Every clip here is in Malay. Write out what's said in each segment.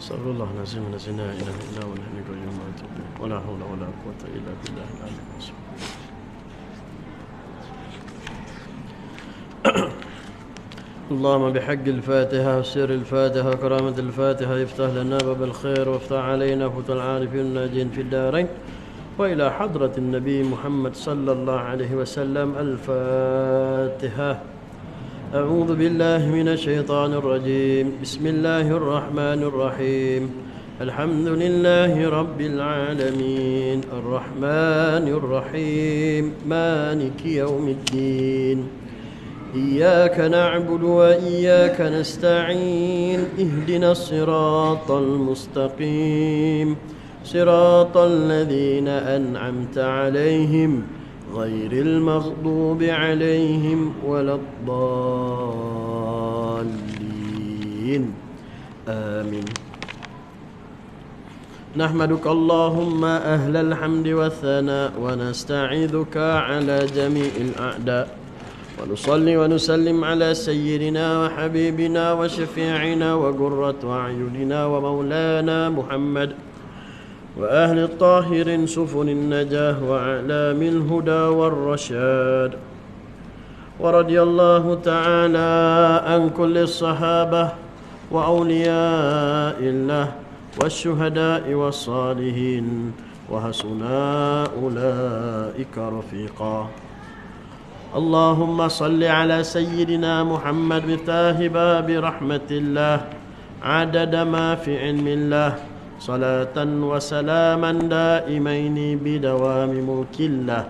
Astagfirullah nazim la ilaha illa huwa al-hayyul qayyum wa la hawla wa la quwwata illa billahil aliyyil azim. اللهم بحق الفاتحة وسر الفاتحة وكرامة الفاتحة افتح لنا باب الخير وافتح علينا فتح العارفين الناجين في الدارين وإلى حضرة النبي محمد صلى الله عليه وسلم. الفاتحة. أعوذ بالله من الشيطان الرجيم. بسم الله الرحمن الرحيم. الحمد لله رب العالمين الرحمن الرحيم مالك يوم الدين إياك نعبد وإياك نستعين اهدنا الصراط المستقيم صراط الذين أنعمت عليهم غير المغضوب عليهم ولا الضالين آمين. نحمدك اللهم أهل الحمد والثناء ونستعيذك على جميع الأعداء ونصلي ونسلم على سيدنا وحبيبنا وشفيعنا وقرة أعيننا ومولانا محمد وأهل الطاهرين سفن النجاة وأعلام الهدى والرشاد. ورضي الله تعالى عن كل الصحابة وأولياء الله والشهداء والصالحين وحسن أولئك رفيقا. اللهم صل على سيدنا محمد مفتاح باب رحمة الله عدد ما في علم الله صلاة وسلاما دائمين بدوام ملك الله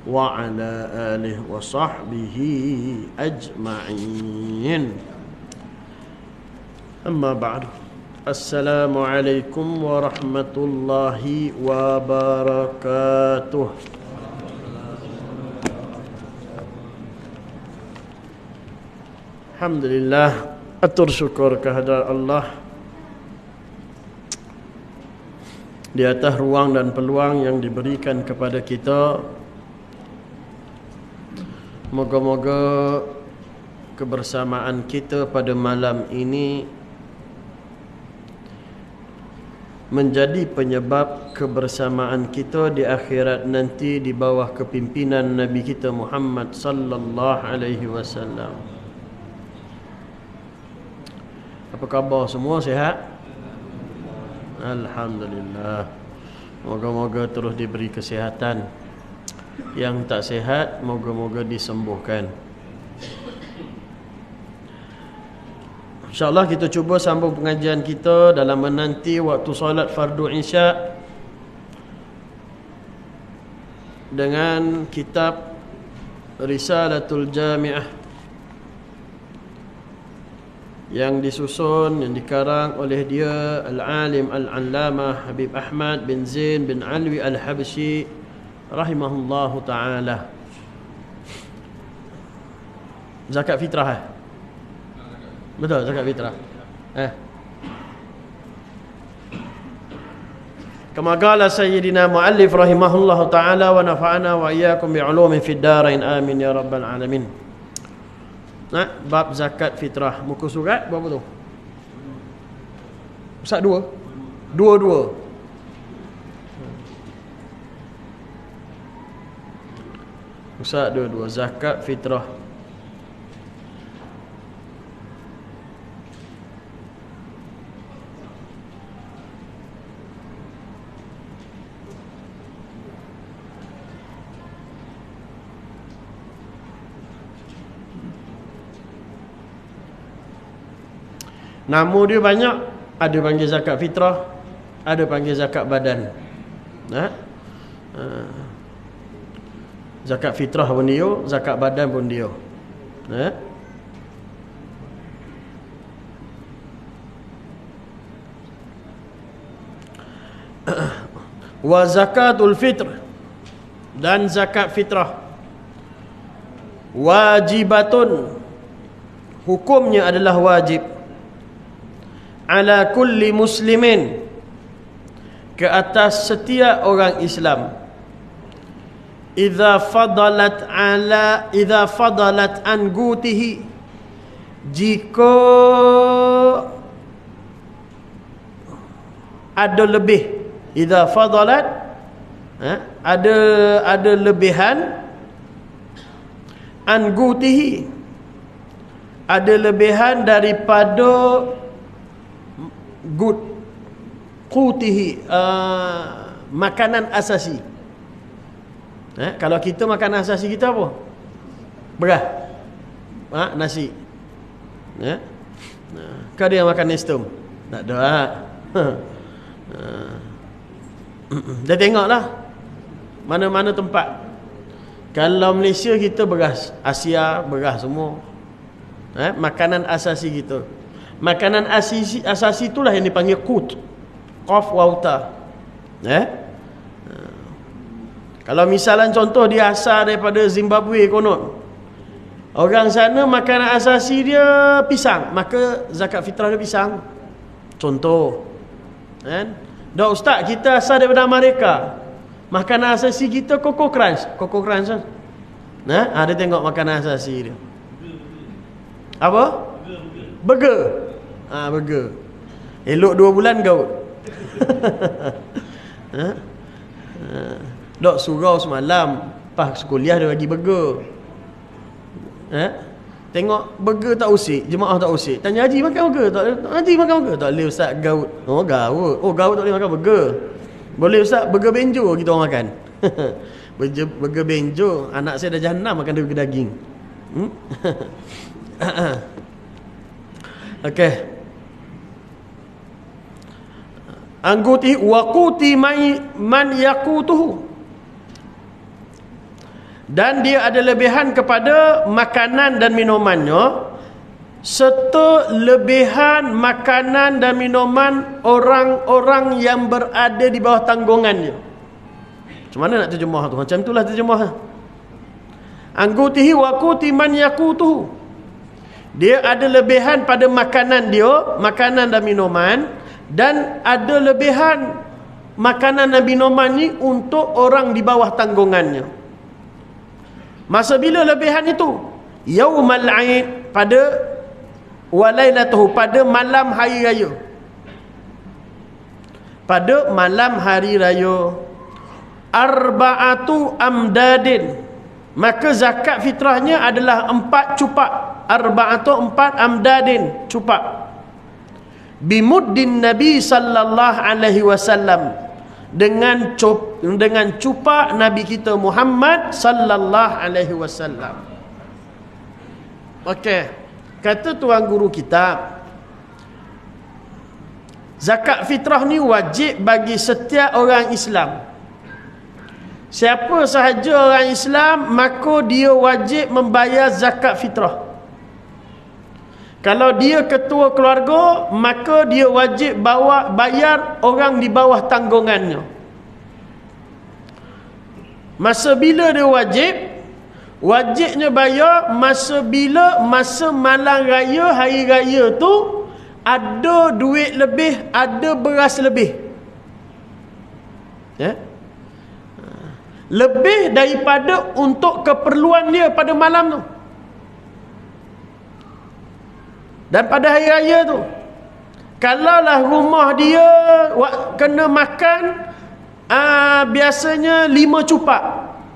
وعلى آله وصحبه أجمعين. أما بعد. السلام عليكم ورحمة الله وبركاته. Alhamdulillah, atur syukur kehadirat Allah di atas ruang dan peluang yang diberikan kepada kita. Moga-moga kebersamaan kita pada malam ini menjadi penyebab kebersamaan kita di akhirat nanti di bawah kepimpinan Nabi kita Muhammad sallallahu alaihi wasallam. Apa khabar semua, sihat? Alhamdulillah. Moga-moga terus diberi kesihatan. Yang tak sihat, moga-moga disembuhkan. InsyaAllah kita cuba sambung pengajian kita dalam menanti waktu solat fardu isya dengan kitab Risalatul Jami'ah yang disusun, yang dikarang oleh dia Al-Alim Al-Allamah Habib Ahmad bin Zain bin Alwi Al-Habsyi rahimahullahu ta'ala. Zakat fitrah betul, zakat fitrah Kama qala Sayyidina Muallif rahimahullahu ta'ala wa nafa'ana wa iyyakum bi'ulumin fid darain amin ya rabbal alamin. Bab zakat fitrah. Muka surat berapa tu? Ustaz dua? Dua-dua. Ustaz dua-dua. Zakat fitrah. Nama dia banyak. Ada panggil zakat fitrah, ada panggil zakat badan. Zakat fitrah pun dia, zakat badan pun dia. Wa zakatul fitr, dan zakat fitrah wajibatun, hukumnya adalah wajib, ala kulli muslimin, ke atas setiap orang Islam, idza fadalat an gutihi, jika ada lebih, idza fadalat, ada lebihan, an gutihi, ada lebihan daripada gut, qutihi, makanan asasi. Kalau kita makanan asasi kita apa? Beras, nasi. Kau ada yang makan nestum? Tak ada. Dah tengoklah mana-mana tempat. Kalau Malaysia kita beras, Asia beras semua. Makanan asasi kita. Makanan asasi itulah yang dipanggil qut. Qaf wa ta. Kalau misalan contoh dia asal daripada Zimbabwe konon, orang sana makanan asasi dia pisang, maka zakat fitrah dia pisang. Contoh. Dah ustaz, kita asal daripada Amerika, makanan asasi kita Coco Crunch. Coco Crunch kan? Ada tengok makanan asasi dia. Apa? Burger. Burger. Elok 2 bulan gaut. Dok surau semalam, pas kuliah dia bagi burger. Tengok burger tak usik, jemaah tak usik. Tanya haji makan burger tak? Haji makan burger tak? Boleh ustaz, gaut. Gaut. Gaut tak boleh makan burger. Boleh ustaz, burger benjo kita orang makan. Burger benjo, anak saya dah jahanam makan burger daging. Okey. Angguti waquti man yaqutuhu, dan dia ada lebihan kepada makanan dan minumannya, serta lebihan makanan dan minuman orang-orang yang berada di bawah tanggungannya. Macam mana nak terjemah tu? Macam itulah terjemah. Anggutihi waquti man yaqutuhu, dia ada lebihan pada makanan dia, makanan dan minuman, dan ada lebihan makanan dan minuman ni untuk orang di bawah tanggungannya. Masa bila lebihan itu? Yaumal Aid, pada walailatuhu, pada malam hari raya. Pada malam hari raya. Arba'atu amdadin, maka zakat fitrahnya adalah 4 cupak. Arba'atu 4 amdadin, cupak. Bimuddin Nabi sallallahu alaihi wasallam, dengan cupak Nabi kita Muhammad sallallahu alaihi wasallam. Okey, kata tuan guru kita, zakat fitrah ni wajib bagi setiap orang Islam. Siapa sahaja orang Islam, maka dia wajib membayar zakat fitrah. Kalau dia ketua keluarga, maka dia wajib bayar orang di bawah tanggungannya. Masa bila dia wajibnya bayar masa bila, masa malam raya, hari raya tu ada duit lebih, ada beras lebih. Lebih daripada untuk keperluan dia pada malam tu. Dan pada hari raya tu, kalaulah rumah dia kena makan biasanya 5 cupak.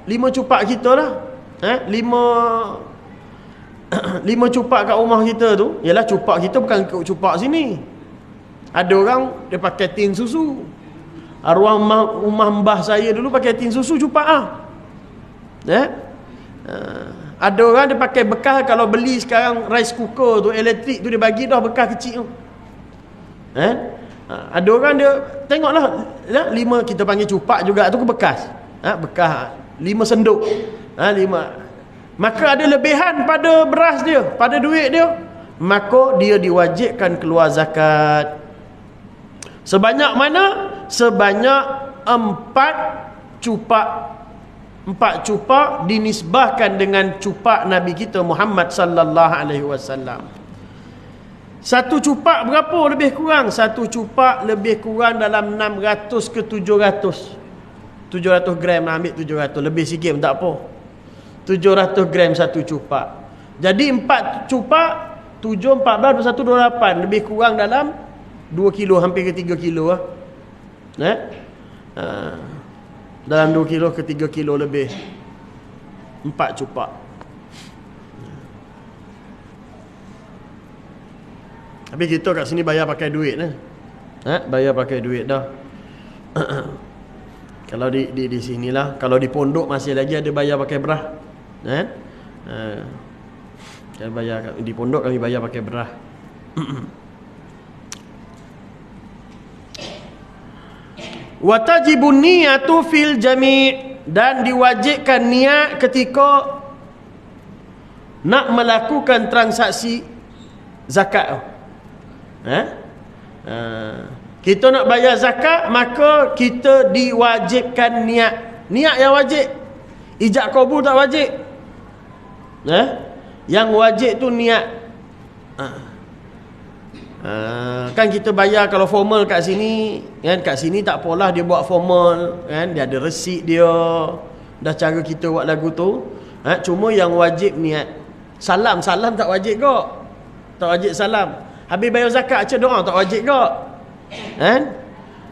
5 cupak kita lah. 5 cupak kat rumah kita tu. Yalah, cupak kita bukan cupak sini. Ada orang dia pakai tin susu. Arwah rumah mbah saya dulu pakai tin susu cupak Ada orang dia pakai bekas, kalau beli sekarang rice cooker tu elektrik tu, dia bagi dah bekas kecil tu. Ada orang dia tengoklah ya, 5 kita panggil cupak juga tu bekas. Bekas 5 senduk. 5. Maka ada lebihan pada beras dia, pada duit dia, maka dia diwajibkan keluar zakat. Sebanyak mana? Sebanyak 4 cupak. 4 cupak dinisbahkan dengan cupak Nabi kita Muhammad sallallahu alaihi wasallam. Satu cupak berapa lebih kurang? Satu cupak lebih kurang dalam 600 ke 700. 700 gram lah, ambil 700. Lebih sikit pun tak apa. 700 gram satu cupak. Jadi 4 cupak, 7, 14, 21, 28. Lebih kurang dalam 2 kilo, hampir ke 3 kilo lah. Dalam 2 kilo ke 3 kilo lebih. 4 cupak. Tapi kita kat sini bayar pakai duit lah. Bayar pakai duit dah. Kalau di sinilah, kalau di pondok masih lagi ada bayar pakai berah. Kalau bayar di pondok kami bayar pakai berah. Wa tajibun niyatu fil jami', dan diwajibkan niat ketika nak melakukan transaksi zakat. Kita nak bayar zakat, maka kita diwajibkan niat. Niat yang wajib. Ijab kabul tak wajib. Yang wajib tu niat. Kan kita bayar kalau formal kat sini, kan, kat sini tak apalah dia buat formal, kan, dia ada resit dia, dah cara kita buat lagu tu. Cuma yang wajib niat. Salam tak wajib kok. Tak wajib salam. Habis bayar zakat aja doa tak wajib kok.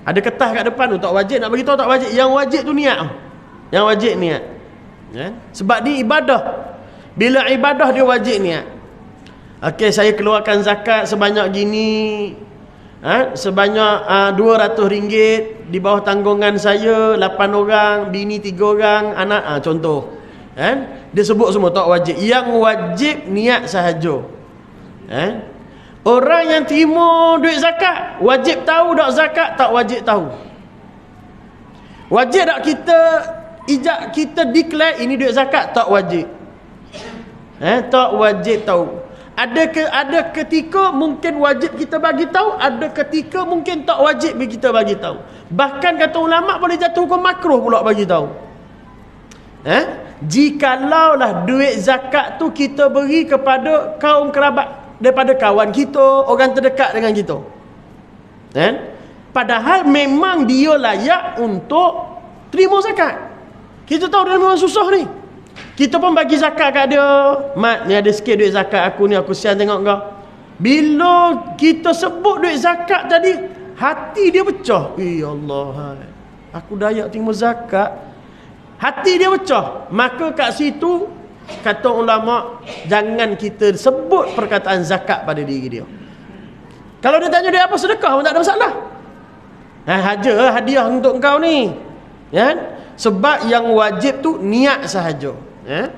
Ada kertas kat depan tu tak wajib, nak bagi tahu tak wajib. Yang wajib tu niat. Yang wajib niat. Sebab ni ibadah. Bila ibadah dia wajib niat. Okey, saya keluarkan zakat sebanyak gini. Sebanyak RM200 di bawah tanggungan saya 8 orang, bini 3 orang, anak, contoh. Dia sebut semua tak wajib. Yang wajib niat sahaja. Orang yang terima duit zakat wajib tahu tak zakat? Tak wajib tahu. Wajib tak kita declare ini duit zakat? Tak wajib. Tak wajib tahu. Ada ketika mungkin wajib kita bagi tahu, ada ketika mungkin tak wajib kita bagi tahu. Bahkan kata ulama boleh jatuh hukum makruh pula bagi tahu. Jikalaulah duit zakat tu kita beri kepada kaum kerabat, daripada kawan kita, orang terdekat dengan kita. Padahal memang dia layak untuk terima zakat. Kita tahu dia memang susah ni. Kita pun bagi zakat kat dia. Mat, ni ada sikit duit zakat aku ni, aku sian tengok kau. Bila kita sebut duit zakat tadi, hati dia pecah. Ya Allah, aku dayak terima zakat. Hati dia pecah. Maka kat situ kata ulama, jangan kita sebut perkataan zakat pada diri dia. Kalau dia tanya dia apa sedekah pun tak ada masalah. Hadiah untuk engkau ni. Sebab yang wajib tu niat sahaja.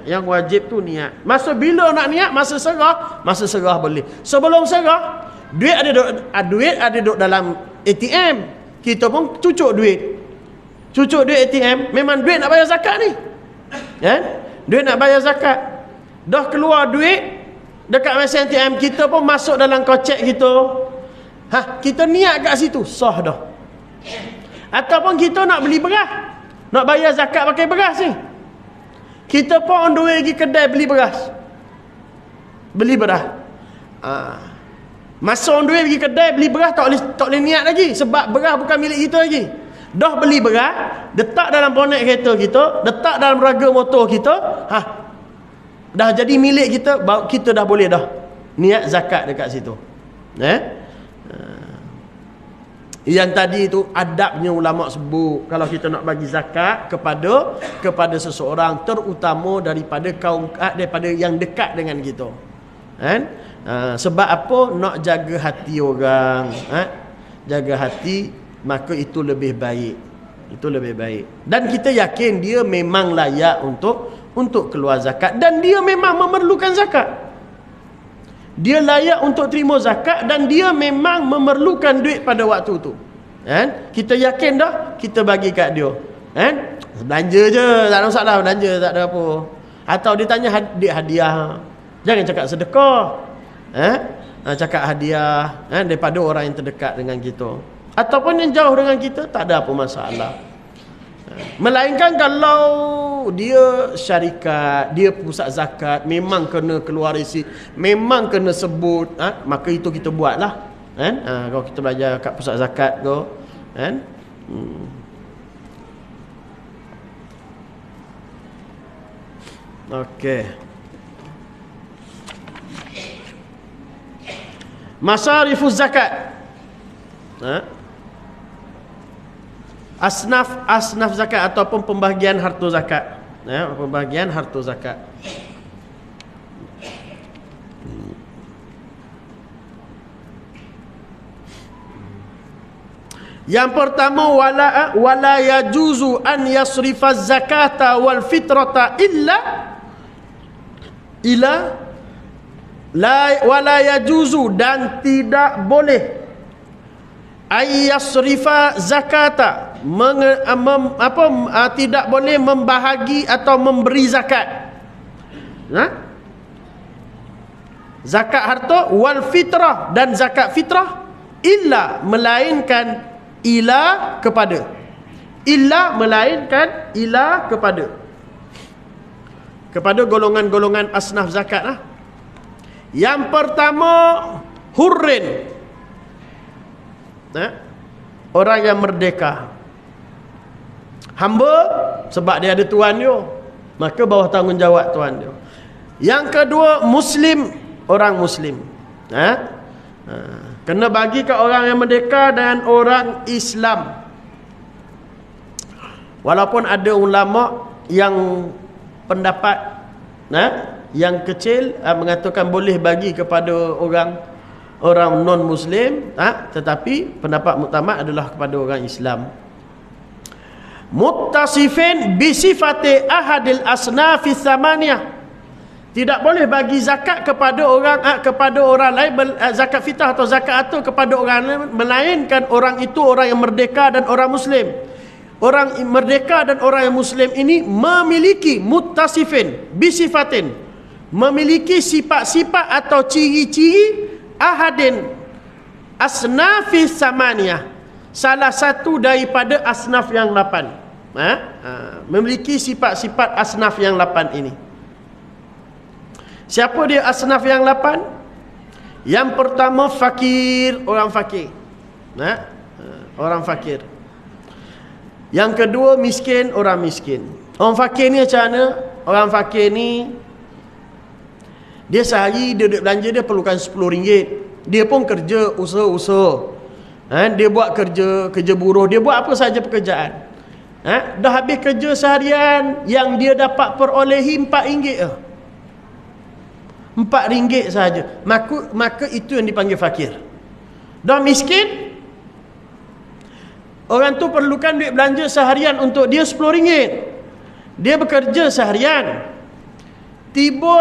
Yang wajib tu niat. Masa bila nak niat? Masa serah boleh. Sebelum serah, duit ada duduk dalam ATM. Kita pun cucuk duit ATM. Memang duit nak bayar zakat ni. Duit nak bayar zakat. Dah keluar duit dekat mesin ATM, kita pun masuk dalam kocek kita. Kita niat kat situ, sah dah. Ataupun kita nak beli beras, nak bayar zakat pakai beras ni, kita pun on the way pergi kedai beli beras. Masa on the way pergi kedai beli beras, tak boleh niat lagi. Sebab beras bukan milik kita lagi. Dah beli beras, letak dalam bonet kereta kita, letak dalam raga motor kita, dah jadi milik kita, kita dah boleh dah niat zakat dekat situ. Yang tadi itu adabnya ulama sebut, kalau kita nak bagi zakat kepada seseorang, terutama daripada daripada yang dekat dengan kita. Sebab apa? Nak jaga hati orang. Jaga hati, maka itu lebih baik. Itu lebih baik. Dan kita yakin dia memang layak untuk keluar zakat, dan dia memang memerlukan zakat. dia layak untuk terima zakat dan dia memang memerlukan duit pada waktu tu. Kan? Kita yakin dah, kita bagi kat dia. Kan? Belanja je, tak ada masalah, belanja tak ada apa. Atau dia tanya hadiah. Jangan cakap sedekah. Cakap hadiah, daripada orang yang terdekat dengan kita. Ataupun yang jauh dengan kita, tak ada apa masalah. Melainkan kalau dia syarikat, dia pusat zakat, memang kena keluar isi, memang kena sebut, maka itu kita buatlah. Kalau kita belajar kat pusat zakat tu, kan? Okey. Masarifuz zakat. Asnaf zakat ataupun pembahagian harta zakat. Pembahagian harta zakat. Yang pertama, wala yajuzu an yasrifa zakata wal fitrata wala yajuzu, dan tidak boleh ayyasrifa zakata, tidak boleh membahagi atau memberi zakat, zakat harta, wal fitrah, dan zakat fitrah, melainkan kepada golongan-golongan asnaf zakat lah. Yang pertama, hurrin, orang yang merdeka, hamba, sebab dia ada tuan dia, maka bawah tanggungjawab tuan dia. Yang kedua, muslim, orang muslim, kena bagi ke orang yang merdeka dan orang Islam. Walaupun ada ulama yang pendapat yang kecil mengatakan boleh bagi kepada orang non muslim, tetapi pendapat muktamad adalah kepada orang Islam. Muttasifin bi sifati ahadil asnafi tsamaniyah, tidak boleh bagi zakat kepada orang lain, zakat fitrah atau zakat harta kepada orang lain, melainkan orang itu orang yang merdeka dan orang muslim. Orang merdeka dan orang yang muslim ini memiliki muttasifin bisifatin, memiliki sifat-sifat atau ciri-ciri ahadin asnafis samaniyah, salah satu daripada asnaf yang 8. Memiliki sifat-sifat asnaf yang 8 ini. Siapa dia asnaf yang 8? Yang pertama, fakir, orang fakir. Orang fakir. Yang kedua, miskin, orang miskin. Orang fakir ni macam mana? Orang fakir ni, dia sehari dia duduk belanja, dia perlukan RM10. Dia pun kerja, usaha-usaha. Dia buat kerja buruh, dia buat apa saja pekerjaan. Dah habis kerja seharian, yang dia dapat perolehi RM4 RM4 sahaja. Maka itu yang dipanggil fakir. Dah miskin, orang tu perlukan duit belanja seharian untuk dia RM10. Dia bekerja seharian, tiba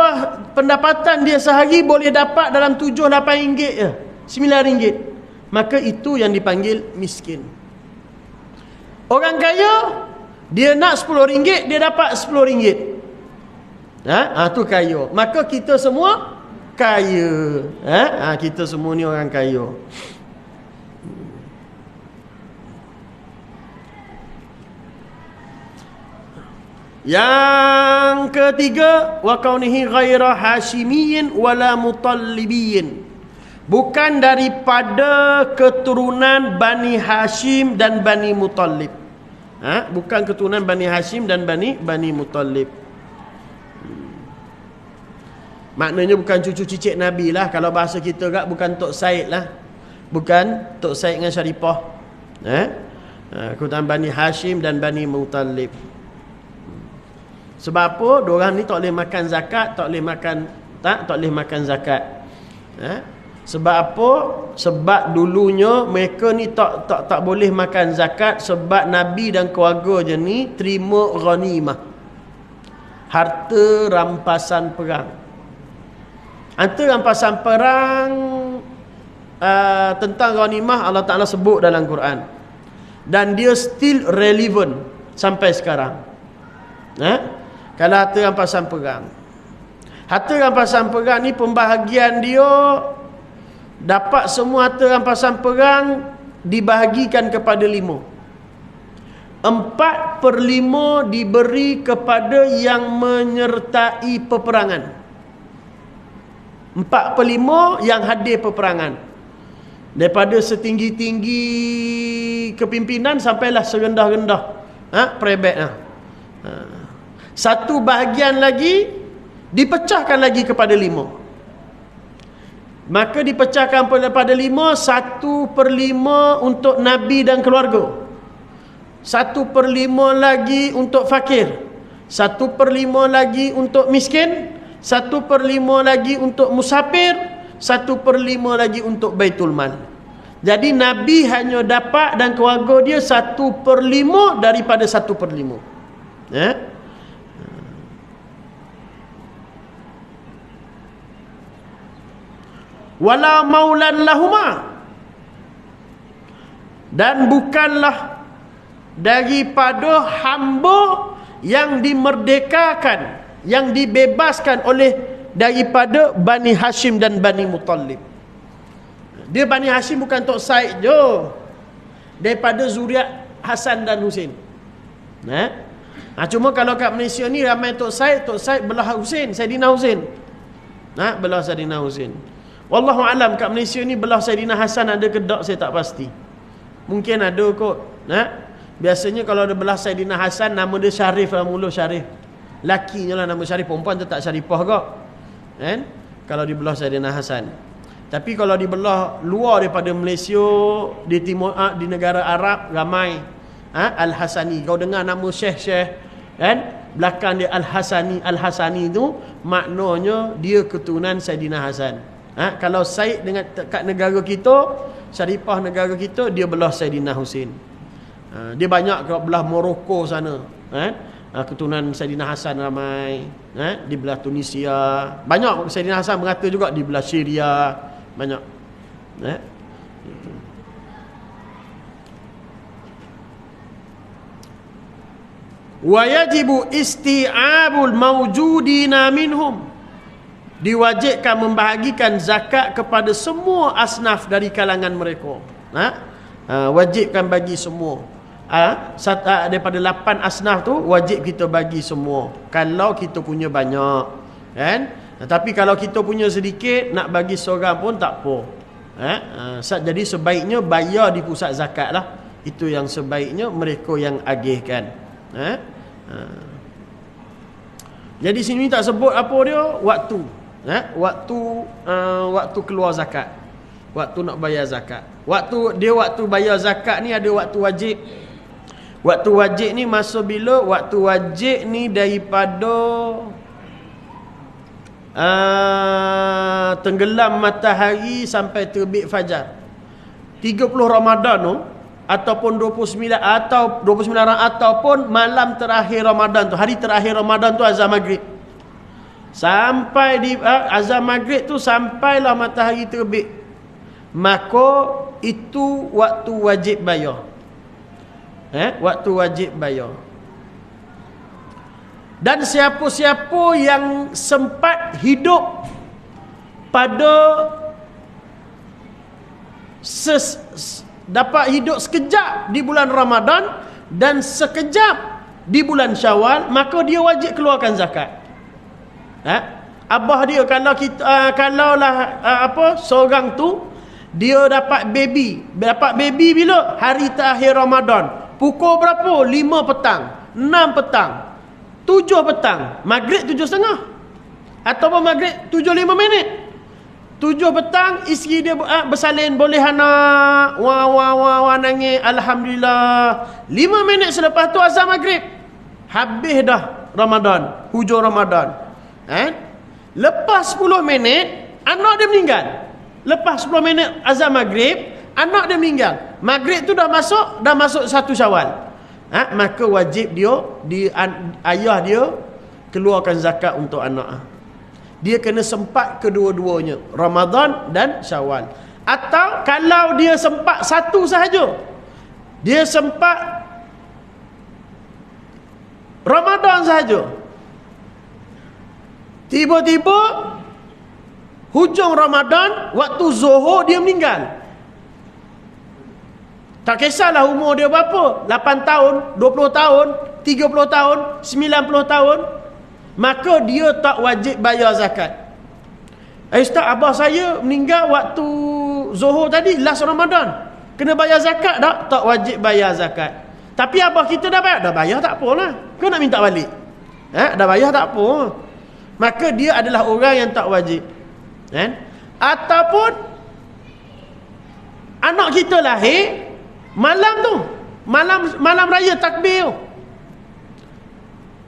pendapatan dia sehari boleh dapat dalam RM7-8 je, RM9. Maka itu yang dipanggil miskin. Orang kaya, dia nak RM10, dia dapat RM10. Tu kaya. Maka kita semua kaya. Kita semua ni orang kaya. Yang ketiga, wa kaunihi ghaira hashimiyyin wala mutallibiyyin, bukan daripada keturunan Bani Hashim dan Bani Muttalib. Bukan keturunan Bani Hashim dan Bani Muttalib. Maknanya bukan cucu cicit Nabi lah. Kalau bahasa kita kat, bukan Tok Said lah. Bukan Tok Said dengan Syarifah. Keturunan Bani Hashim dan Bani Muttalib. Sebab apa? Diorang ni tak boleh makan zakat, tak boleh makan zakat. Sebab apa? Sebab dulunya mereka ni tak boleh makan zakat sebab Nabi dan keluarga je ni terima ghanimah, harta rampasan perang. Antara rampasan perang tentang ghanimah Allah Ta'ala sebut dalam Quran. Dan dia still relevant sampai sekarang. Kalau harta rampasan perang. Harta rampasan perang ni pembahagian dia, dapat semua harta rampasan perang dibahagikan kepada 5. 4/5 diberi kepada yang menyertai peperangan. 4/5 yang hadir peperangan. Daripada setinggi-tinggi kepimpinan sampailah serendah-rendah perebet. Satu bahagian lagi dipecahkan lagi kepada 5. Maka dipecahkan kepada 5, 1/5 untuk Nabi dan keluarga, 1/5 lagi untuk fakir, 1/5 lagi untuk miskin, 1/5 lagi untuk musafir, 1/5 lagi untuk Baitul Mal. Jadi Nabi hanya dapat dan keluarga dia 1/5 daripada 1/5. Wala maulan lahuma, dan bukanlah daripada hamba yang dimerdekakan, yang dibebaskan oleh daripada Bani Hashim dan Bani Muttalib. Dia Bani Hashim bukan Tok Said je, daripada zuriat Hasan dan Husin. Cuma kalau kat Malaysia ni ramai Tok Said belah Husin, Saidina Husin. Belah Saidina Husin. Wallahu alam, kat Malaysia ni belah Saidina Hasan ada ke tak saya tak pasti. Mungkin ada kot. Biasanya kalau ada belah Saidina Hasan, nama dia Syarif lah, mula Syarif. Lakinya lah nama Syarif, perempuan tu tak Syarifah kok. Kalau di belah Saidina Hasan. Tapi kalau di belah luar daripada Malaysia, di timur, di negara Arab ramai Al-Hasani. Kau dengar nama Syekh kan? Belakang dia Al-Hasani tu maknanya dia keturunan Saidina Hasan. Kalau Said dengan kat negara kita, Syarifah negara kita, dia belah Saidina Husin. Dia banyak kat belah Morocco sana. Keturunan Saidina Hasan ramai. Di belah Tunisia. Banyak Saidina Hasan merata juga di belah Syria. Banyak. Wa yajibu isti'abul mawjudina minhum, diwajibkan membahagikan zakat kepada semua asnaf dari kalangan mereka. Wajibkan bagi semua. Daripada 8 asnaf tu wajib kita bagi semua kalau kita punya banyak, kan? Tapi kalau kita punya sedikit, nak bagi seorang pun tak apa. Jadi sebaiknya bayar di pusat zakat lah. Itu yang sebaiknya mereka yang agihkan. Jadi sini tak sebut apa dia, waktu. Waktu keluar zakat, waktu nak bayar zakat. Waktu bayar zakat ni ada waktu wajib. Waktu wajib ni masa bila? Waktu wajib ni daripada tenggelam matahari sampai terbit fajar 30 Ramadan tu, ataupun 29 ataupun malam terakhir Ramadan tu, hari terakhir Ramadan tu azan maghrib. Sampai di azan maghrib tu sampailah matahari terbit, maka itu waktu wajib bayar. Waktu wajib bayar. Dan siapa-siapa yang sempat hidup pada dapat hidup sekejap di bulan Ramadan dan sekejap di bulan Syawal, maka dia wajib keluarkan zakat. Abah dia seorang tu dia dapat baby bila? Hari terakhir Ramadan. Pukul berapa? 5 petang, 6 petang, 7 petang, maghrib 7.30 ataupun maghrib 7.05 minit. 7 petang isteri dia bersalin, boleh anak, wah nangis, alhamdulillah. 5 minit selepas tu azan maghrib, habis dah Ramadan, hujung Ramadan. Lepas 10 minit anak dia meninggal. Lepas 10 minit azan maghrib, anak dia meninggal. Maghrib tu dah masuk 1 Syawal. Maka wajib ayah dia keluarkan zakat untuk anak. dia kena sempat kedua-duanya, Ramadan dan Syawal. Atau kalau dia sempat satu sahaja, dia sempat Ramadan sahaja, tiba-tiba hujung Ramadan, waktu Zuhur dia meninggal. Tak kisahlah umur dia berapa, 8 tahun, 20 tahun, 30 tahun, 90 tahun, maka dia tak wajib bayar zakat. Ustaz, abah saya meninggal waktu Zuhur tadi, last Ramadan, kena bayar zakat tak? Tak wajib bayar zakat. Tapi abah kita dah bayar? Dah bayar, tak apalah. Kau nak minta balik? Dah bayar, tak apa. Maka dia adalah orang yang tak wajib. Ataupun anak kita lahir malam tu, malam raya takbir tu,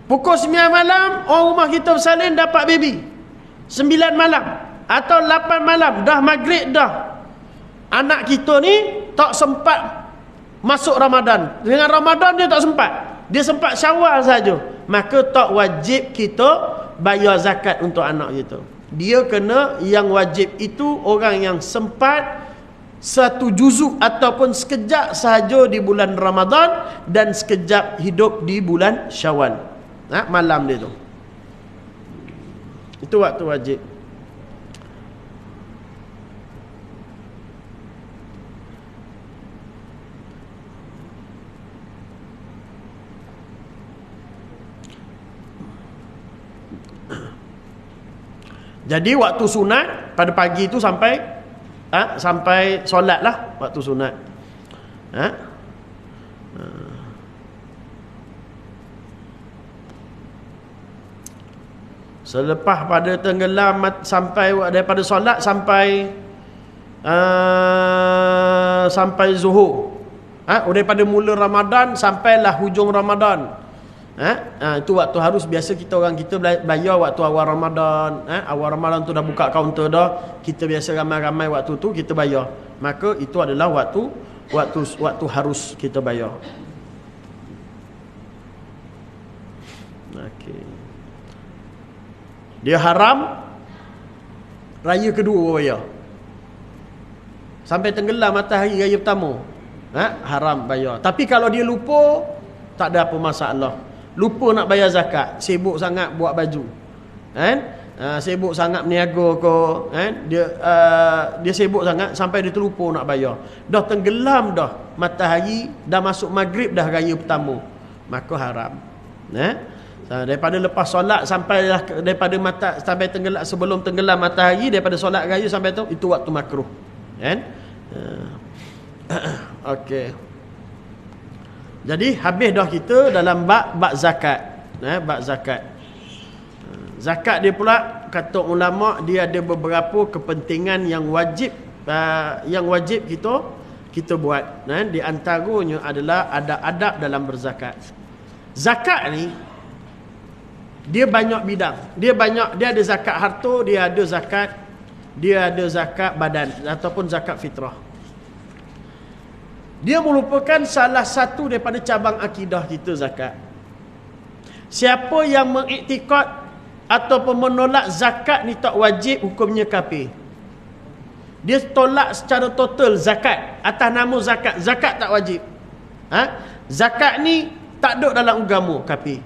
pukul 9 malam orang rumah kita bersalin dapat baby, 9 malam atau 8 malam dah maghrib dah, anak kita ni tak sempat masuk Ramadan. Dengan Ramadan dia tak sempat, dia sempat Syawal saja, maka tak wajib kita bayar zakat untuk anak kita. Dia kena, yang wajib itu orang yang sempat satu juzuk ataupun sekejap sahaja di bulan Ramadan dan sekejap hidup di bulan Syawal, malam dia tu. Itu waktu wajib. Jadi waktu sunat pada pagi itu sampai solat lah waktu sunat. Selepas pada tenggelam sampai daripada solat sampai Zuhur. Daripada mula Ramadan sampailah hujung Ramadan. Itu waktu harus biasa orang kita bayar waktu awal Ramadan. Awal Ramadan tu dah buka kaunter dah, kita biasa ramai-ramai waktu tu kita bayar. Maka itu adalah waktu harus kita bayar. Okey. Dia haram raya kedua bayar. Sampai tenggelam matahari raya pertama, haram bayar. Tapi kalau dia lupa, tak ada apa masalah. Lupa nak bayar zakat, sibuk sangat buat baju, sibuk sangat meniaga ke, dia sibuk sangat sampai dia terlupa nak bayar. Dah tenggelam dah matahari, dah masuk maghrib dah raya pertama, maka haram. Daripada lepas solat sampai tenggelam, sebelum tenggelam matahari, daripada solat raya sampai tu, itu waktu makruh. Okey. Jadi habis dah kita dalam bab zakat. Bab zakat. Zakat dia pula, kata ulama, dia ada beberapa kepentingan yang wajib kita buat. Di antaranya adalah ada adab dalam berzakat. Zakat ni dia banyak bidang. Dia ada zakat harta, dia ada zakat badan ataupun zakat fitrah. Dia merupakan salah satu daripada cabang akidah kita, zakat. Siapa yang mengiktikad ataupun menolak zakat ni tak wajib, hukumnya kafir. Dia tolak secara total zakat atas nama zakat. Zakat tak wajib. Zakat ni tak ada dalam agama, kafir.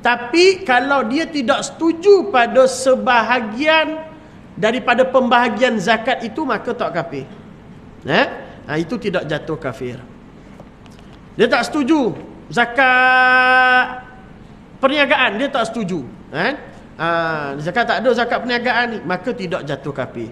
Tapi kalau dia tidak setuju pada sebahagian daripada pembahagian zakat itu, maka tak kafir. Itu tidak jatuh kafir. Dia tak setuju zakat perniagaan, dia tak setuju. Zakat tak ada zakat perniagaan ni, maka tidak jatuh kafir.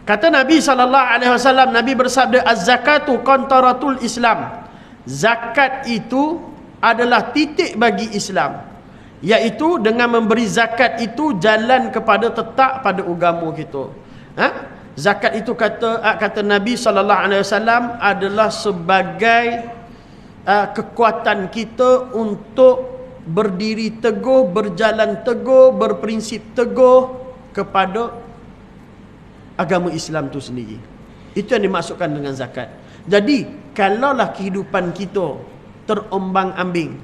Kata Nabi SAW, Nabi bersabda, az-zakatu qantaratul Islam. Zakat itu adalah titik bagi Islam, iaitu dengan memberi zakat itu jalan kepada tetap pada agama kita. Zakat itu kata Nabi SAW adalah sebagai kekuatan kita untuk berdiri teguh, berjalan teguh, berprinsip teguh kepada agama Islam tu sendiri. Itu yang dimaksudkan dengan zakat. Jadi kalaulah kehidupan kita terombang-ambing,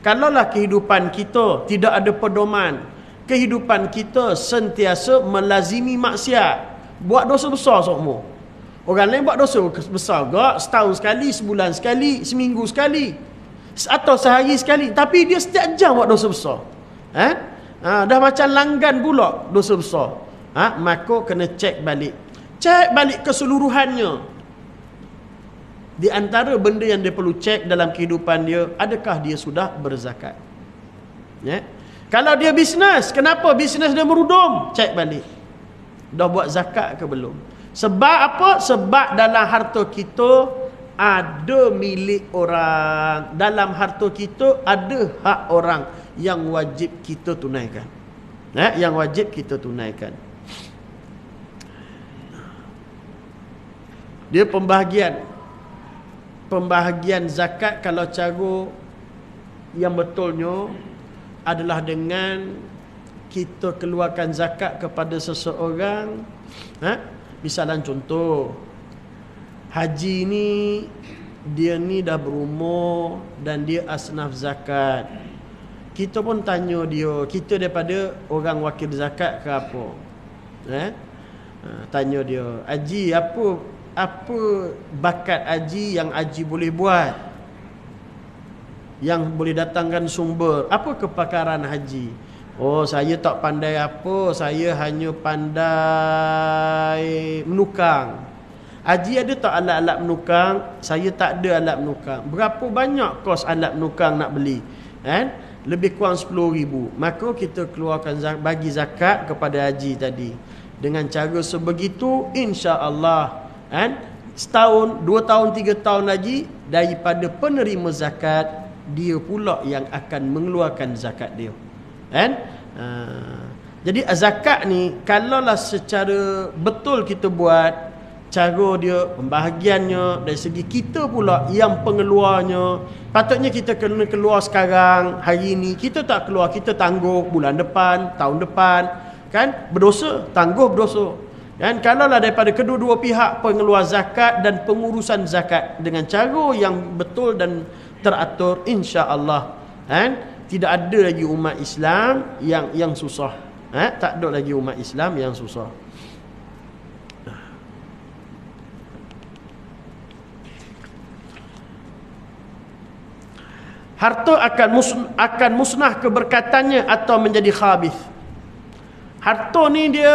kalaulah kehidupan kita tidak ada pedoman, kehidupan kita sentiasa melazimi maksiat, buat dosa besar semua. Orang lain buat dosa besar gak setahun sekali, sebulan sekali, seminggu sekali, atau sehari sekali, tapi dia setiap jam buat dosa besar. Dah macam langgan pula dosa besar. Maka kena cek balik. Cek balik keseluruhannya. Di antara benda yang dia perlu cek dalam kehidupan dia, adakah dia sudah berzakat? Kalau dia bisnes, kenapa bisnes dia merudum? Cek balik. Dah buat zakat ke belum? Sebab apa? Sebab dalam harta kita ada milik orang. Dalam harta kita ada hak orang yang wajib kita tunaikan. Yang wajib kita tunaikan. Dia pembahagian zakat kalau cara yang betulnya adalah dengan kita keluarkan zakat kepada seseorang. Misalan contoh, haji ni, dia ni dah berumur dan dia asnaf zakat. Kita pun tanya dia, kita daripada orang wakil zakat ke apa? Tanya dia, haji apa bakat haji yang haji boleh buat, yang boleh datangkan sumber? Apa kepakaran haji? Oh, saya tak pandai apa, saya hanya pandai menukang. Haji ada tak alat-alat menukang? Saya tak ada alat menukang. Berapa banyak kos alat menukang nak beli? Lebih kurang 10,000. Maka kita keluarkan bagi zakat kepada haji tadi. Dengan cara sebegitu, insya-Allah, setahun, 2 tahun, 3 tahun lagi, daripada penerima zakat, dia pula yang akan mengeluarkan zakat dia. Jadi zakat ni kalaulah secara betul kita buat, cara dia, pembahagiannya dari segi kita pula yang pengeluarnya, patutnya kita kena keluar sekarang, hari ni. Kita tak keluar, kita tangguh bulan depan, tahun depan, berdosa, tangguh berdosa. Kalaulah daripada kedua-dua pihak, pengeluar zakat dan pengurusan zakat dengan cara yang betul dan teratur, insya-Allah, tidak ada lagi umat Islam yang susah. Tak ada lagi umat Islam yang susah. Harta akan musnah keberkatannya atau menjadi khabith. Harta ni dia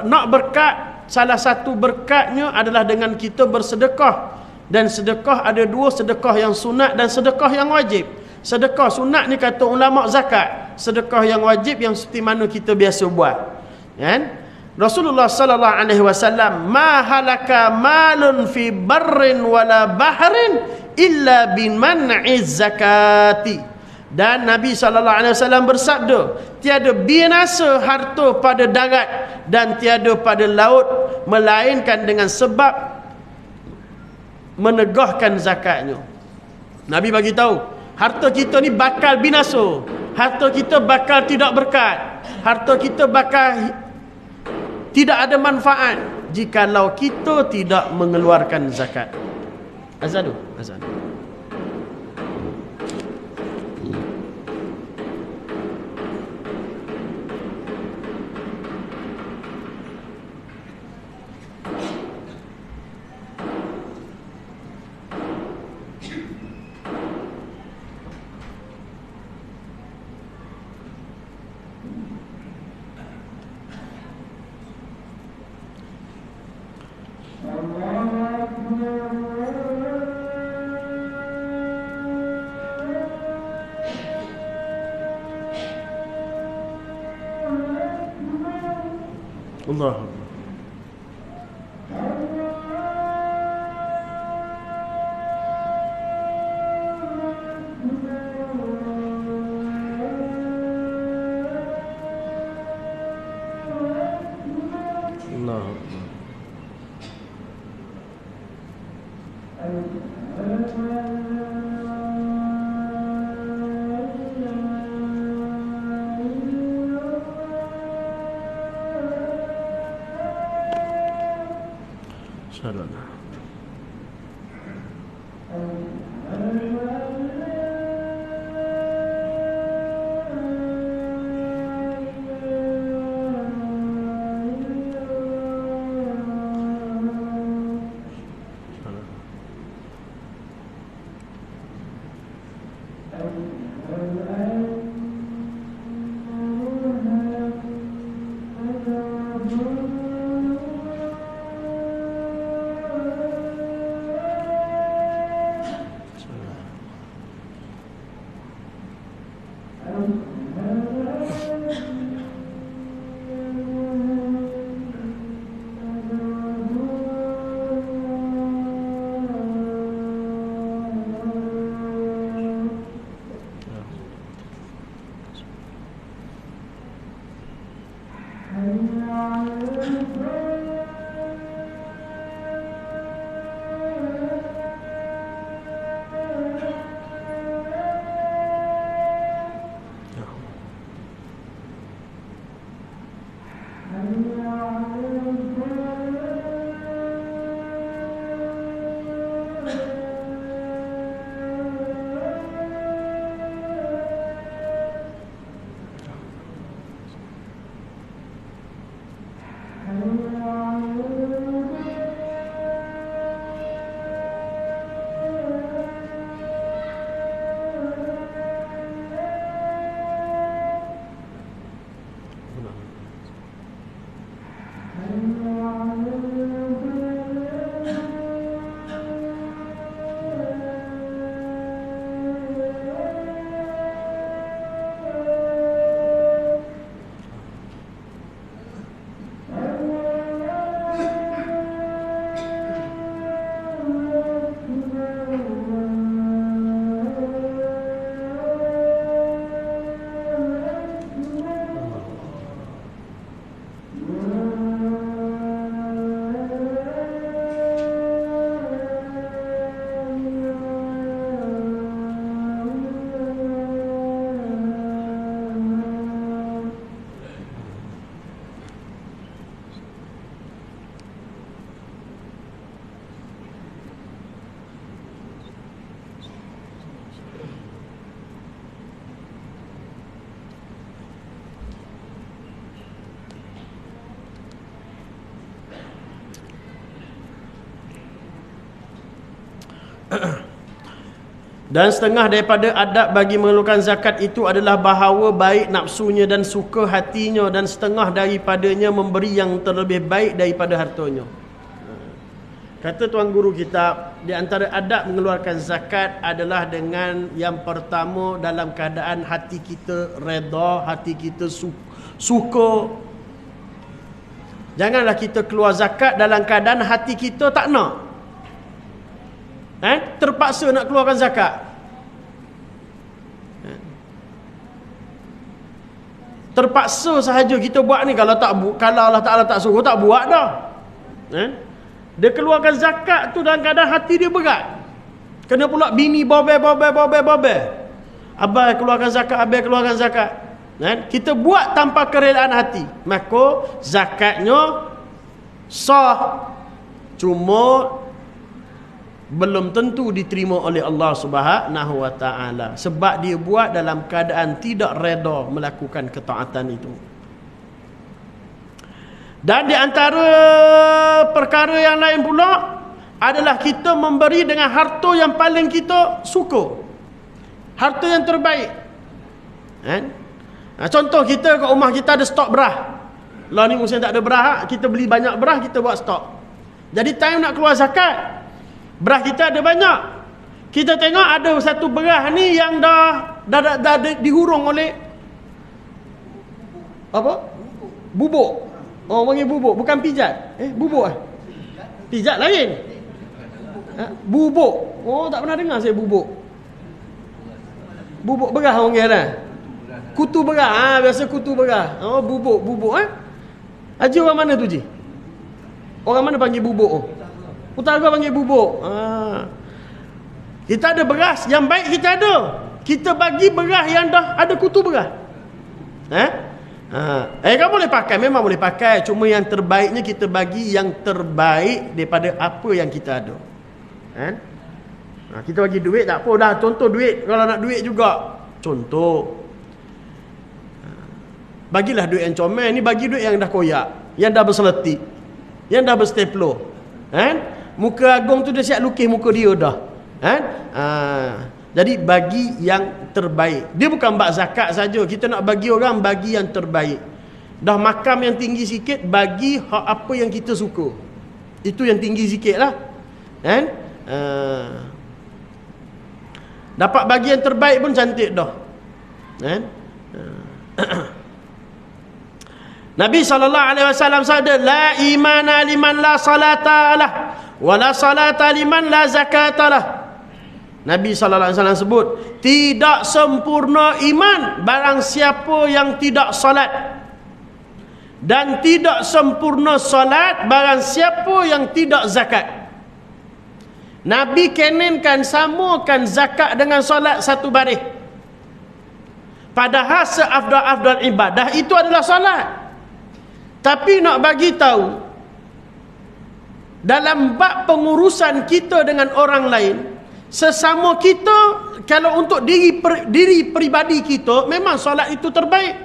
nak berkat, salah satu berkatnya adalah dengan kita bersedekah. Dan sedekah ada dua, sedekah yang sunat dan sedekah yang wajib. Sedekah sunat ni kata ulama zakat. Sedekah yang wajib yang seperti mana kita biasa buat. Rasulullah sallallahu alaihi wasallam, ma halaka malun fi barrin wala bahrin illa bin man'iz zakati. Dan Nabi sallallahu alaihi wasallam bersabda, tiada binasa harta pada darat dan tiada pada laut melainkan dengan sebab menegahkan zakatnya. Nabi bagi tahu, harta kita ni bakal binasa. Harta kita bakal tidak berkat. Harta kita bakal tidak ada manfaat jikalau kita tidak mengeluarkan zakat. Azan. Allah. Salah. Dan setengah daripada adab bagi mengeluarkan zakat itu adalah bahawa baik nafsunya dan suka hatinya, dan setengah daripadanya memberi yang terlebih baik daripada hartanya. Kata tuan guru kita, di antara adab mengeluarkan zakat adalah dengan yang pertama dalam keadaan hati kita reda, hati kita suka. Janganlah kita keluar zakat dalam keadaan hati kita tak nak. Terpaksa nak keluarkan zakat. Terpaksa sahaja kita buat ni. Kalau Allah Ta'ala tak suruh, tak buat dah. Dia keluarkan zakat tu dalam keadaan hati dia berat. Kena pula bini bobe. Abang keluarkan zakat, abang keluarkan zakat. Kita buat tanpa kerelaan hati, maka zakatnya sah. Cuma belum tentu diterima oleh Allah Subhanahu wa taala, sebab dia buat dalam keadaan tidak reda melakukan ketaatan itu. Dan di antara perkara yang lain pula adalah kita memberi dengan harta yang paling kita suka, harta yang terbaik. Contoh, kita kat rumah kita ada stok beras. Lah ni musim tak ada beras, kita beli banyak beras, kita buat stok. Jadi time nak keluar zakat, beras kita ada banyak. Kita tengok ada satu beras ni yang dah dihurung oleh apa? Bubuk. Oh, panggil bubuk, bukan pijat. Bubuk ah. Pijat lain. Bubuk. Oh, tak pernah dengar saya bubuk. Bubuk beras orang panggil dah. Kutu beras. Biasa kutu beras. Oh, bubuk Haji orang mana tu, Ji? Orang mana panggil bubuk? Utara panggil bubuk. Kita ada beras yang baik, kita ada. Kita bagi beras yang dah ada kutu beras. Kau boleh pakai, memang boleh pakai, cuma yang terbaiknya kita bagi yang terbaik daripada apa yang kita ada. Kan? Kita bagi duit tak apa dah, contoh duit, kalau nak duit juga contoh. Bagilah duit yang comel, ni bagi duit yang dah koyak, yang dah berseletik, yang dah berstapler. Kan? Muka Agong tu dia siap lukis muka dia dah. Kan? Jadi bagi yang terbaik. Dia bukan bab zakat saja. Kita nak bagi orang, bagi yang terbaik. Dah makam yang tinggi sikit, bagi apa yang kita suka. Itu yang tinggi sikit lah. Kan? Dapat bagi yang terbaik pun cantik dah. Kan? Nabi SAW sabda, la imana liman la salata lah, wa la salata liman la zakata lah. Nabi SAW sebut, tidak sempurna iman barang siapa yang tidak salat, dan tidak sempurna salat barang siapa yang tidak zakat. Nabi kenenkan samakan zakat dengan salat satu baris. Padahal seafdal-afdal ibadah itu adalah salat. Tapi nak bagi tahu, dalam bab pengurusan kita dengan orang lain, sesama kita, kalau untuk diri peribadi kita, memang solat itu terbaik.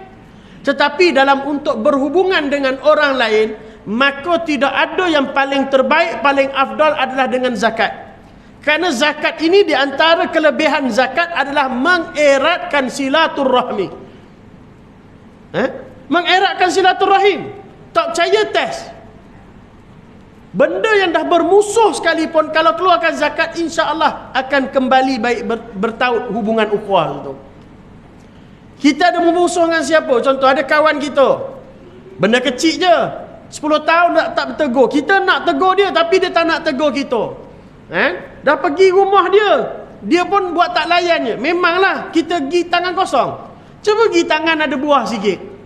Tetapi dalam untuk berhubungan dengan orang lain, maka tidak ada yang paling terbaik, paling afdal adalah dengan zakat. Kerana zakat ini, di antara kelebihan zakat adalah mengeratkan silaturrahmi. Mengeratkan silaturrahim. Tak percaya test. Benda yang dah bermusuh sekalipun, kalau keluarkan zakat, insya-Allah akan kembali baik, bertaut hubungan ukhuwah itu. Kita ada bermusuh dengan siapa? Contoh, ada kawan kita, benda kecil je, 10 tahun tak bertegur. Kita nak tegur dia, tapi dia tak nak tegur kita. Dah pergi rumah dia, dia pun buat tak layannya. Memanglah kita pergi tangan kosong. Cuba pergi tangan ada buah sikit.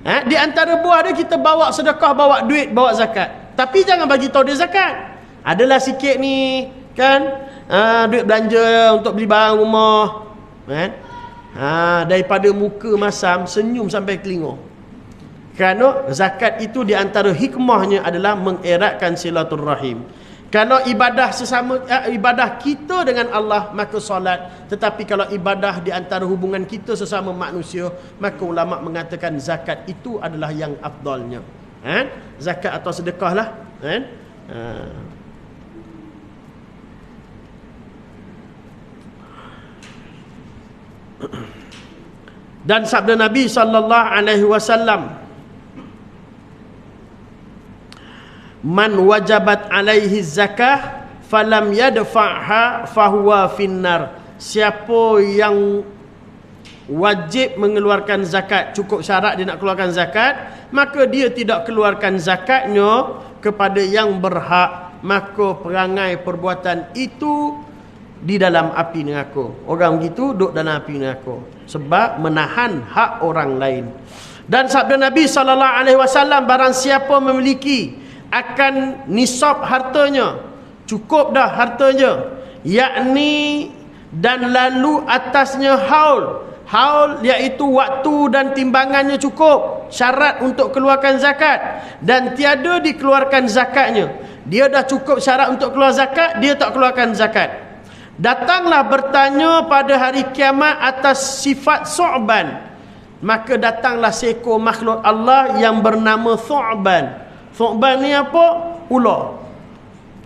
Di antara buah dia, kita bawa sedekah, bawa duit, bawa zakat. Tapi jangan bagi tahu dia zakat. Adalah sikit ni, kan, duit belanja untuk beli barang rumah, kan. Daripada muka masam, senyum sampai telinga. Kerana zakat itu di antara hikmahnya adalah mengeratkan silaturrahim. Kalau ibadah sesama, ibadah kita dengan Allah, maka solat. Tetapi kalau ibadah di antara hubungan kita sesama manusia, maka ulama mengatakan zakat itu adalah yang afdalnya. Zakat atau sedekah lah. Dan sabda Nabi SAW, man wajabat alaihi zakah falam yadfa'ha fahuwa finnar. Siapa yang wajib mengeluarkan zakat, cukup syarat dia nak keluarkan zakat, maka dia tidak keluarkan zakatnya kepada yang berhak, maka perangai perbuatan itu di dalam api neraka. Orang begitu duduk dalam api neraka sebab menahan hak orang lain. Dan sabda Nabi SAW, barang siapa memiliki akan nisab hartanya, cukup dah hartanya, yakni dan lalu atasnya haul iaitu waktu dan timbangannya cukup, syarat untuk keluarkan zakat, dan tiada dikeluarkan zakatnya, dia dah cukup syarat untuk keluar zakat, dia tak keluarkan zakat, datanglah bertanya pada hari kiamat atas sifat Thu'ban, maka datanglah seekor makhluk Allah yang bernama Thu'ban. Thu'ban ni apa? Ular.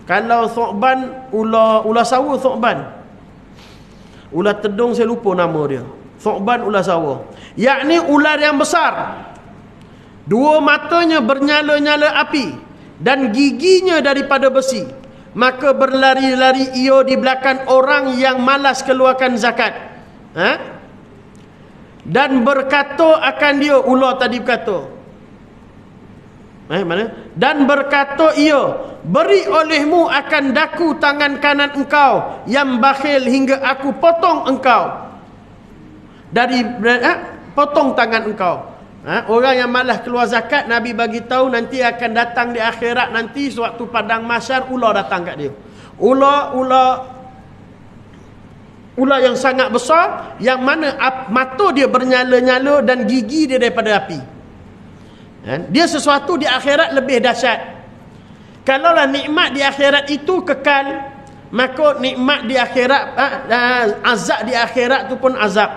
Kalau Thu'ban, ular sawa Thu'ban. Ular tedung saya lupa nama dia. Thu'ban ular sawa. Yakni ular yang besar. Dua matanya bernyala-nyala api dan giginya daripada besi. Maka berlari-lari ia di belakang orang yang malas keluarkan zakat. Dan berkata akan dia, ular tadi berkata, mana? Dan berkata ia, beri olehmu akan daku tangan kanan engkau yang bakhil hingga aku potong engkau dari potong tangan engkau. Orang yang malas keluar zakat, Nabi bagi tahu nanti akan datang di akhirat nanti, sewaktu padang mahsyar, ular datang kat dia. Ular Ular yang sangat besar, yang mana mata dia bernyala-nyala dan gigi dia daripada api. Dia sesuatu di akhirat lebih dahsyat. Kalaulah nikmat di akhirat itu kekal, maka nikmat di akhirat, azab di akhirat tu pun azab.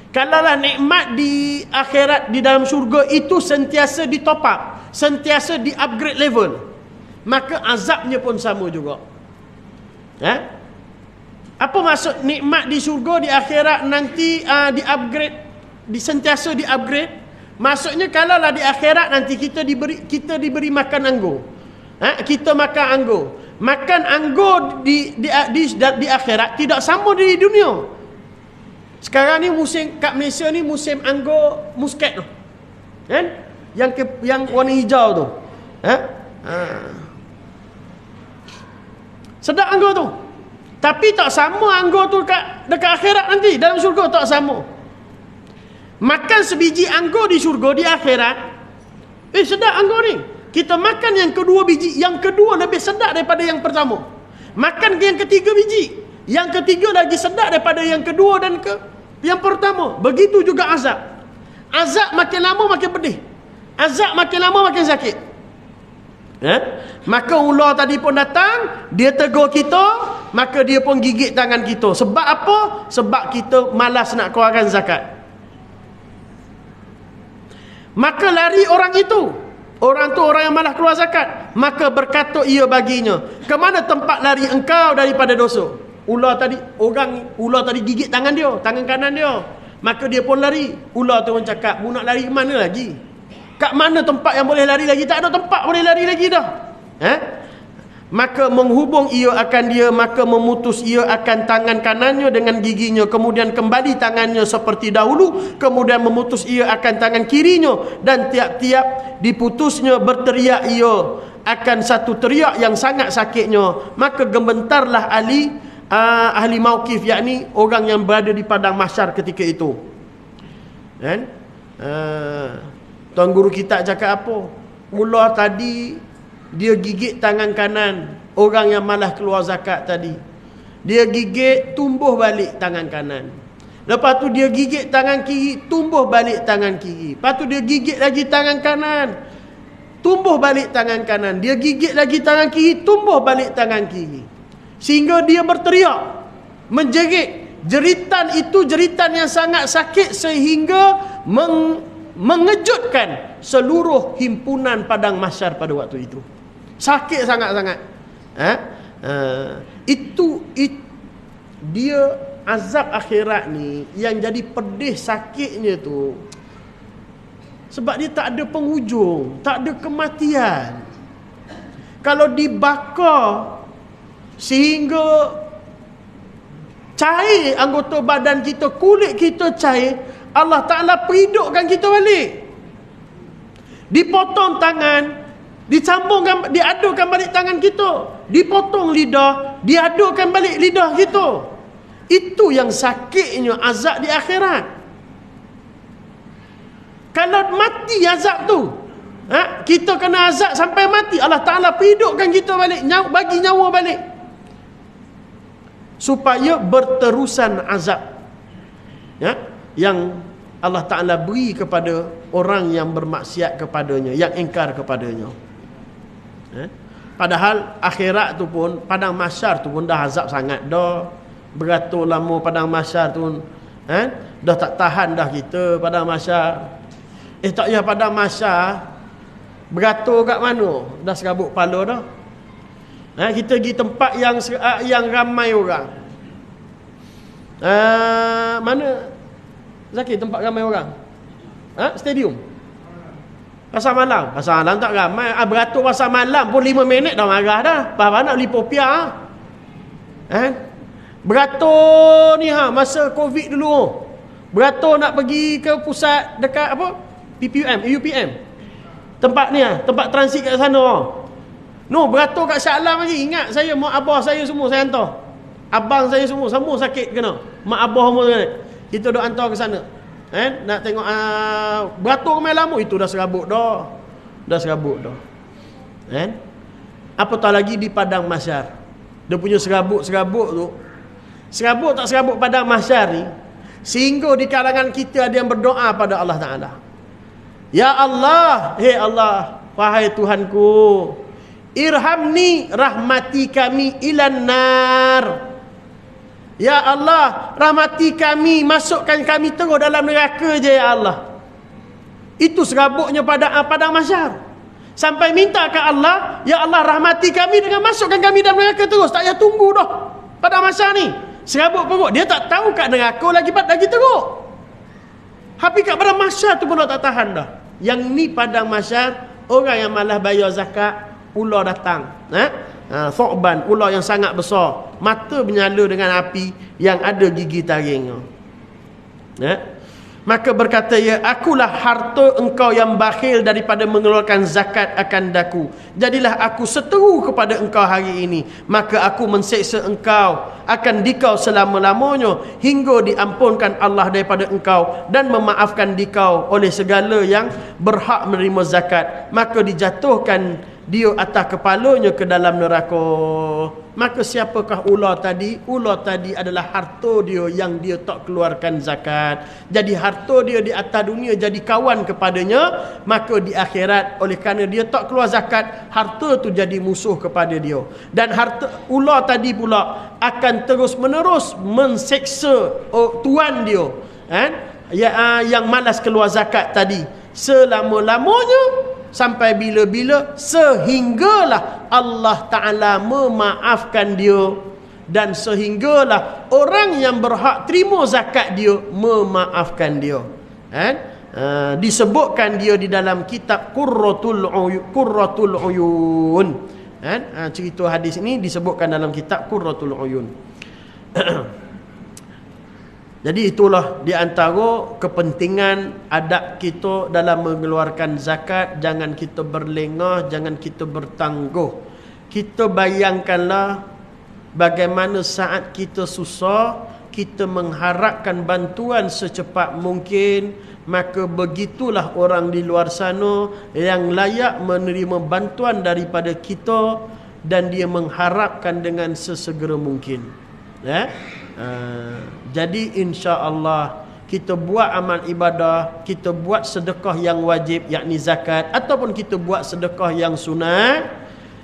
Kalaulah nikmat di akhirat di dalam syurga itu sentiasa di top up, sentiasa di upgrade level, maka azabnya pun sama juga. Apa maksud nikmat di syurga di akhirat nanti di upgrade, sentiasa di upgrade? Maksudnya kalaulah di akhirat nanti kita diberi makan anggur. Kita makan anggur. Makan anggur di akhirat tidak sama di dunia. Sekarang ni musim kat Malaysia ni musim anggur muskat tu. Yang warna hijau tu. Sedap anggur tu. Tapi tak sama anggur tu dekat akhirat nanti. Dalam syurga tak sama. Makan sebiji anggur di syurga, di akhirat, sedap anggur ni. Kita makan yang kedua biji, yang kedua lebih sedap daripada yang pertama. Makan yang ketiga biji, yang ketiga lagi sedap daripada yang kedua dan yang pertama. Begitu juga azab. Azab makin lama makin pedih. Azab makin lama makin sakit. Maka ular tadi pun datang, dia tegur kita, maka dia pun gigit tangan kita. Sebab apa? Sebab kita malas nak keluarkan zakat. Maka lari orang itu. Orang tu orang yang malas keluar zakat. Maka berkata ia baginya, ke mana tempat lari engkau daripada dosa? Ular tadi gigit tangan dia, tangan kanan dia. Maka dia pun lari. Ular tu pun cakap, mu nak lari ke mana lagi? Kat mana tempat yang boleh lari lagi? Tak ada tempat boleh lari lagi dah. Maka menghubung ia akan dia, maka memutus ia akan tangan kanannya dengan giginya, kemudian kembali tangannya seperti dahulu, kemudian memutus ia akan tangan kirinya, dan tiap-tiap diputusnya berteriak ia akan satu teriak yang sangat sakitnya. Maka gementarlah ahli mauqif, yakni orang yang berada di padang mahsyar ketika itu. Tuan guru kita cakap apa? Ular tadi dia gigit tangan kanan orang yang malas keluar zakat tadi. Dia gigit, tumbuh balik tangan kanan. Lepas tu dia gigit tangan kiri, tumbuh balik tangan kiri. Lepas tu dia gigit lagi tangan kanan, tumbuh balik tangan kanan. Dia gigit lagi tangan kiri, tumbuh balik tangan kiri. Sehingga dia berteriak, menjerit. Jeritan itu jeritan yang sangat sakit sehingga mengejutkan seluruh himpunan padang mahsyar pada waktu itu. Sakit sangat-sangat. Itu dia azab akhirat ni yang jadi pedih sakitnya tu. Sebab dia tak ada penghujung, tak ada kematian. Kalau dibakar sehingga cair anggota badan kita, kulit kita cair, Allah Ta'ala hidupkan kita balik. Dipotong tangan, disambungkan, diadukan balik tangan kita. Dipotong lidah, diadukan balik lidah kita. Itu yang sakitnya azab di akhirat. Kalau mati azab tu, kita kena azab sampai mati, Allah Ta'ala hidupkan kita balik, bagi nyawa balik, supaya berterusan azab yang Allah Ta'ala beri kepada orang yang bermaksiat kepadanya, yang ingkar kepadanya. Padahal akhirat tu pun, padang mahsyar tu pun dah azab sangat dah. Beratur lama padang mahsyar tu, dah tak tahan dah kita padang mahsyar. Tak payah padang mahsyar, beratur kat mana? Dah serabut kepala dah. Kita pergi tempat yang ramai orang. Mana Zaki tempat ramai orang? Stadium. Pasar malam. Pasar malam tak ramai. Beratur pasar malam pun 5 minit dah marah dah. Apa nak beli popiah? Beratur ni masa Covid dulu. Beratur nak pergi ke pusat dekat apa? PPUM, UPM. Tempat ni tempat transit kat sana. No, beratur kat Shah Alam lagi. Ingat saya, mak abah saya semua saya hantar. Abang saya semua sakit kena. Mak abah semua kena. Kita duk hantar ke sana. Nak tengok beratur ramai lama, itu dah serabut dah. Dah serabut dah. Apatah lagi di padang mahsyar. Dia punya serabut-serabut tu. serabut tak serabut padang mahsyar ni, sehingga di kalangan kita ada yang berdoa pada Allah Ta'ala. Ya Allah, hei Allah, wahai Tuhanku, irhamni, rahmati kami, ilan nar. Ya Allah, rahmati kami, masukkan kami terus dalam neraka je ya Allah. Itu serabutnya padang mahsyar. Sampai minta ke Allah, ya Allah rahmati kami dengan masukkan kami dalam neraka terus. Tak payah tunggu dah padang mahsyar ni. Serabut perut. Dia tak tahu kat neraka lagi teruk. Habis kat padang mahsyar tu pun tak tahan dah. Yang ni padang mahsyar, orang yang malas bayar zakat, ular datang. Thokban, ular yang sangat besar. Mata menyala dengan api yang ada gigi taring. Maka berkata ia, akulah harta engkau yang bakhil daripada mengeluarkan zakat akan daku. Jadilah aku seteru kepada engkau hari ini. Maka aku menseksa engkau akan dikau selama-lamanya, hingga diampunkan Allah daripada engkau dan memaafkan dikau oleh segala yang berhak menerima zakat. Maka dijatuhkan dia atas kepalanya ke dalam neraka. Maka siapakah ular tadi? Ular tadi adalah harta dia yang dia tak keluarkan zakat. Jadi harta dia di atas dunia jadi kawan kepadanya, maka di akhirat oleh kerana dia tak keluar zakat, harta tu jadi musuh kepada dia. Dan harta ular tadi pula akan terus menerus menseksa tuan dia, yang malas keluar zakat tadi, selama-lamanya, sampai bila-bila, sehinggalah Allah Ta'ala memaafkan dia, dan sehinggalah orang yang berhak terima zakat dia memaafkan dia. Disebutkan dia di dalam kitab Qurratul Uyun. Cerita hadis ini disebutkan dalam kitab Qurratul Uyun. Jadi itulah di antara kepentingan adab kita dalam mengeluarkan zakat. Jangan kita berlengah, jangan kita bertangguh. Kita bayangkanlah bagaimana saat kita susah, kita mengharapkan bantuan secepat mungkin, maka begitulah orang di luar sana yang layak menerima bantuan daripada kita, dan dia mengharapkan dengan sesegera mungkin. Jadi insya-Allah kita buat amal ibadah, kita buat sedekah yang wajib yakni zakat, ataupun kita buat sedekah yang sunat,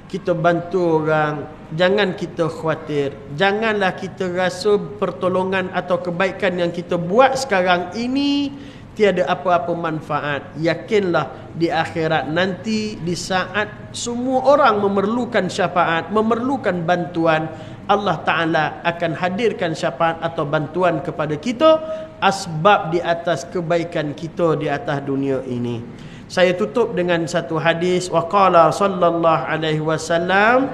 kita bantu orang. Jangan kita khawatir, janganlah kita rasa pertolongan atau kebaikan yang kita buat sekarang ini tiada apa-apa manfaat. Yakinlah di akhirat nanti, di saat semua orang memerlukan syafaat, memerlukan bantuan, Allah Ta'ala akan hadirkan syafaat atau bantuan kepada kita, asbab di atas kebaikan kita di atas dunia ini. Saya tutup dengan satu hadis. Wa qala sallallahu alaihi wasallam,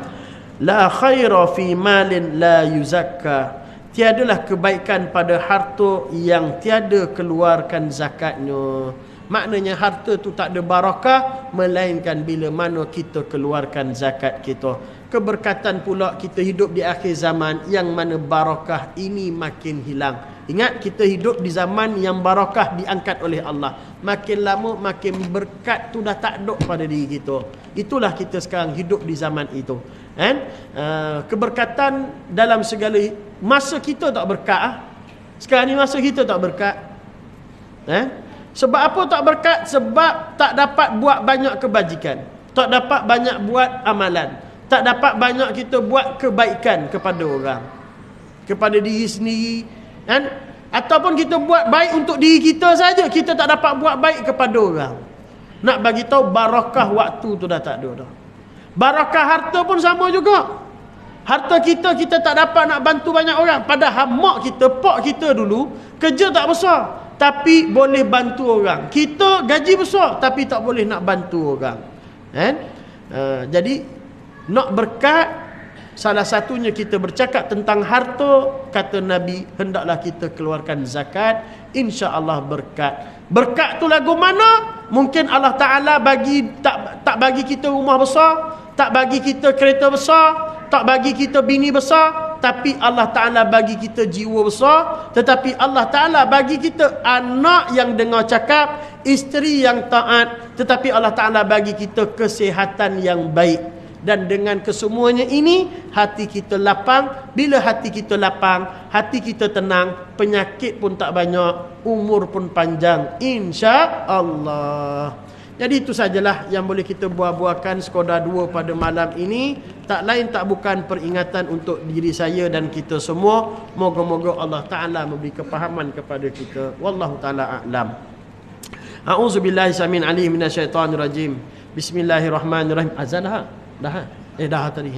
la khaira fi malin la yuzakka. Tiadalah kebaikan pada harta yang tiada keluarkan zakatnya. Maknanya harta tu tak ada barakah melainkan bila mana kita keluarkan zakat kita. Keberkatan pula kita hidup di akhir zaman yang mana barakah ini makin hilang. Ingat, kita hidup di zaman yang barakah diangkat oleh Allah. Makin lama makin berkat tu dah tak ada pada diri kita. Itulah kita sekarang hidup di zaman itu. Keberkatan dalam segala masa kita tak berkat. Sekarang ni masa kita tak berkat. Sebab apa tak berkat? Sebab tak dapat buat banyak kebajikan, tak dapat banyak buat amalan, tak dapat banyak kita buat kebaikan kepada orang, kepada diri sendiri, ataupun kita buat baik untuk diri kita saja, kita tak dapat buat baik kepada orang. Nak bagi tahu barakah waktu tu dah tak ada dah. Barakah harta pun sama juga. Harta kita tak dapat nak bantu banyak orang. Padahal mak kita, pak kita dulu kerja tak besar, tapi boleh bantu orang. Kita gaji besar tapi tak boleh nak bantu orang. Jadi nak berkat, salah satunya kita bercakap tentang harta. Kata Nabi, hendaklah kita keluarkan zakat, insya-Allah berkat. Berkat tu lagu mana? Mungkin Allah Ta'ala bagi tak bagi kita rumah besar, tak bagi kita kereta besar, tak bagi kita bini besar, tapi Allah Ta'ala bagi kita jiwa besar. Tetapi Allah Ta'ala bagi kita anak yang dengar cakap, isteri yang taat. Tetapi Allah Ta'ala bagi kita kesihatan yang baik. Dan dengan kesemuanya ini, hati kita lapang. Bila hati kita lapang, hati kita tenang, penyakit pun tak banyak, umur pun panjang, insya-Allah. Jadi itu sajalah yang boleh kita buah-buahkan sekadar dua pada malam ini. Tak lain tak bukan peringatan untuk diri saya dan kita semua. Moga-moga Allah Ta'ala memberi kepahaman kepada kita. Wallahu ta'ala a'lam. A'udzubillahi samin alim minasyaitanir rajim. Bismillahirrahmanirrahim. Azan dah? Dah? Dah tadi.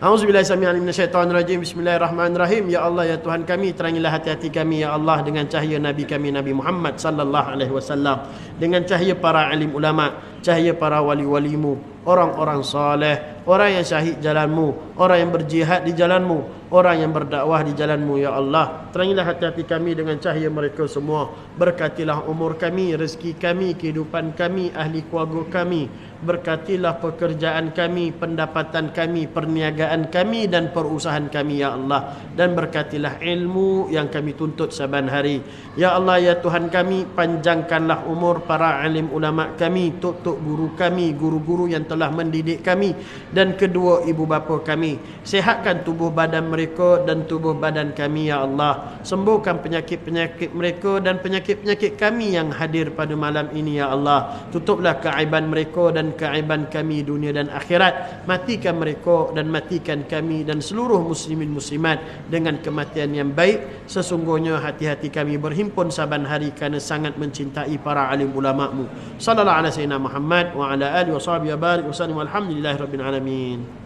A'udzubillahi samin alim minasyaitanir rajim. Bismillahirrahmanirrahim. Ya Allah, ya Tuhan kami, terangilah hati-hati kami ya Allah dengan cahaya Nabi kami Nabi Muhammad sallallahu alaihi wasallam, dengan cahaya para alim ulama, cahaya para wali-walimu, orang-orang saleh, orang yang syahid jalanmu, orang yang berjihad di jalanmu, orang yang berdakwah di jalanmu ya Allah. Terangilah hati-hati kami dengan cahaya mereka semua. Berkatilah umur kami, rezeki kami, kehidupan kami, ahli keluarga kami. Berkatilah pekerjaan kami, pendapatan kami, perniagaan kami dan perusahaan kami ya Allah. Dan berkatilah ilmu yang kami tuntut saban hari. Ya Allah, ya Tuhan kami, panjangkanlah umur para alim ulama kami, tok-tok guru kami, guru-guru yang telah mendidik kami, dan kedua ibu bapa kami. Sihatkan tubuh badan mereka dan tubuh badan kami ya Allah. Sembuhkan penyakit-penyakit mereka dan penyakit-penyakit kami yang hadir pada malam ini ya Allah. Tutuplah keaiban mereka dan keaiban kami dunia dan akhirat. Matikan mereka dan matikan kami dan seluruh muslimin muslimat dengan kematian yang baik. Sesungguhnya hati-hati kami berhimpun saban hari kerana sangat mencintai para alim ulama-Mu. Sallallahu alaihi wasallam Muhammad wa ala alihi wa sahbihi wa barik wa sallam. Alhamdulillahirabbil alamin.